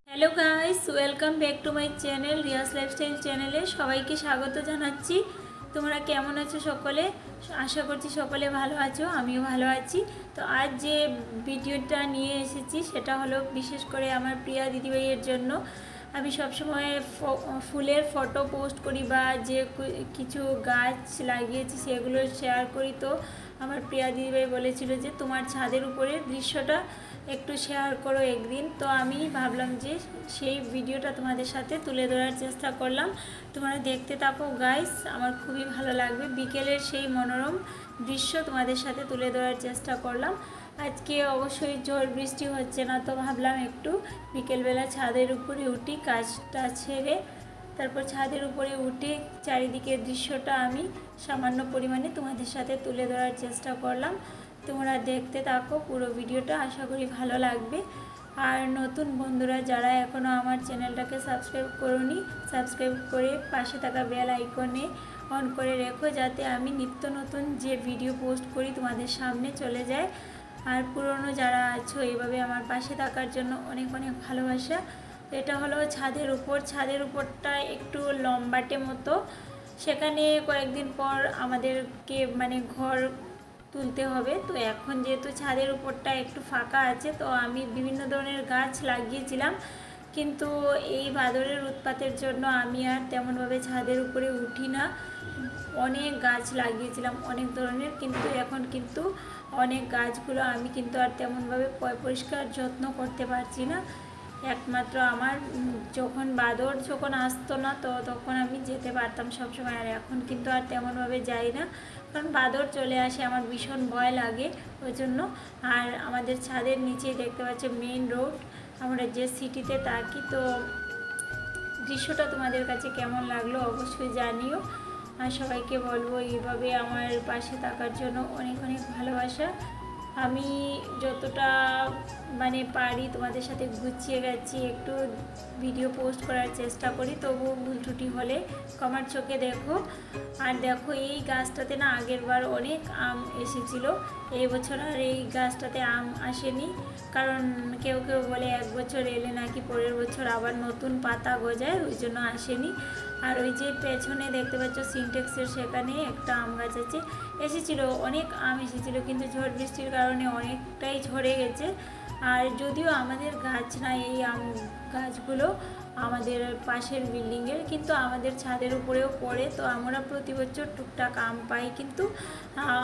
Hello guys, welcome back to my channel Riya's lifestyle চ্যানেলে সবাইকে স্বাগত জানাচ্ছি। তোমরা কেমন আছো সকলে? আশা করছি সকলে ভালো আছো, আমিও ভালো আছি। তো আজ যে ভিডিওটা নিয়ে এসেছি সেটা হলো বিশেষ করে আমার প্রিয়া দিদিভাইয়ের জন্য। আমি সবসময় ফুলের ফটো পোস্ট করি বা যে কিছু গাছ লাগিয়েছি সেগুলো শেয়ার করি। তো আমার প্রিয়া দিদিভাই বলেছিল যে তোমার ছাদের উপরে দৃশ্যটা একটু শেয়ার করো একদিন। তো আমি ভাবলাম যে সেই ভিডিওটা তোমাদের সাথে তুলে ধরার চেষ্টা করলাম। তোমরা দেখতে থাকো গাইস, আমার খুবই ভালো লাগবে। বিকেলের সেই মনোরম দৃশ্য তোমাদের সাথে তুলে ধরার চেষ্টা করলাম। আজকে অবশ্যই ঝড় বৃষ্টি হচ্ছে না, তো ভাবলাম একটু বিকেলবেলা ছাদের উপরে উঠি, কাজটা ছেড়ে তারপর ছাদের উপরে উঠে চারিদিকের দৃশ্যটা আমি সামান্য পরিমাণে তোমাদের সাথে তুলে ধরার চেষ্টা করলাম। তোমরা দেখতে থাকো পুরো ভিডিওটা, আশা করি ভালো লাগবে। আর নতুন বন্ধুরা যারা এখনও আমার চ্যানেলটাকে সাবস্ক্রাইব করোনি, সাবস্ক্রাইব করে পাশে থাকা বেল আইকনে অন করে রেখো, যাতে আমি নিত্য নতুন যে ভিডিও পোস্ট করি তোমাদের সামনে চলে যায়। আর পুরনো যারা আছো এইভাবে আমার পাশে থাকার জন্য অনেক অনেক ভালোবাসা। এটা হলো ছাদের উপর, ছাদের উপরটা একটু লম্বাটে মতো, সেখানে কয়েকদিন পর আমাদেরকে ঘর তুলতে হবে। তো এখন যেহেতু ছাদের উপরটা একটু ফাঁকা আছে, তো আমি বিভিন্ন ধরনের গাছ লাগিয়েছিলাম, কিন্তু এই বাদরের উৎপাতের জন্য আমি আর তেমনভাবে ছাদের উপরে উঠি না। অনেক গাছ লাগিয়েছিলাম অনেক ধরনের, কিন্তু এখন কিন্তু অনেক গাছগুলো আমি কিন্তু আর তেমনভাবে পরিষ্কার যত্ন করতে পারছি না। একমাত্র আমার যখন বাদর আসতো না, তো তখন আমি যেতে পারতাম সবসময়, আর এখন কিন্তু আর তেমনভাবে যাই না, কারণ বাদর চলে আসে, আমার ভীষণ ভয় লাগে ওই জন্য। আর আমাদের ছাদের নিচেই দেখতে পাচ্ছি মেইন রোড, আমরা যে সিটিতে থাকি। তো দৃশ্যটা তোমাদের কাছে কেমন লাগলো অবশ্যই জানিও। আর সবাইকে বলবো এইভাবে আমার পাশে থাকার জন্য অনেক অনেক ভালোবাসা। আমি যতটা পারি তোমাদের সাথে গুছিয়ে গেছি, একটু ভিডিও পোস্ট করার চেষ্টা করি, তবুও ভুল ত্রুটি হলে কমার চোখে দেখো। আর দেখো এই গাছটাতে না আগের বার অনেক আম এসেছিল, এই বছর আর এই গাছটাতে আম আসেনি, কারণ কেউ কেউ বলে এক বছর এলে নাকি পরের বছর আবার নতুন পাতা গজায়, ওই জন্য আসেনি। আর ওই যে পেছনে দেখতে পাচ্ছ সিনটেক্সের, সেখানে একটা আম গাছ আছে, এসেছিলো অনেক আম এসেছিলো, কিন্তু ঝড় বৃষ্টির কারণে অনেকটাই ঝরে গেছে। আর যদিও আমাদের গাছ না এই আম গাছগুলো, আমাদের পাশের বিল্ডিংয়ের, কিন্তু আমাদের ছাদের উপরেও পড়ে, তো আমরা প্রতি বছর টুকটাক আম পাই। কিন্তু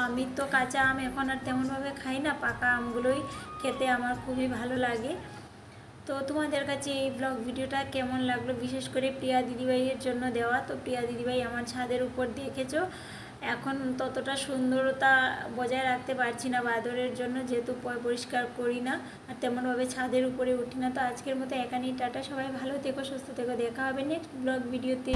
আমি তো কাঁচা আম এখন আর তেমনভাবে খাই না, পাকা আমগুলোই খেতে আমার খুবই ভালো লাগে। তো তোমাদের কাছে এই ব্লগ ভিডিওটা কেমন লাগলো, বিশেষ করে প্রিয়া দিদিভাইয়ের জন্য দেওয়া। তো প্রিয়া দিদিভাই আমার ছাদের উপর দেখেছো, এখন ততটা সুন্দরতা বজায় রাখতে পারছি না বাদরের জন্য, যেহেতু পরিষ্কার করি না আর তেমনভাবে ছাদের উপরে উঠি না। তো আজকের মতো এখানেই টাটা, সবাই ভালো থেকো, সুস্থ থেকো, দেখা হবে নেক্সট ব্লগ ভিডিওতে।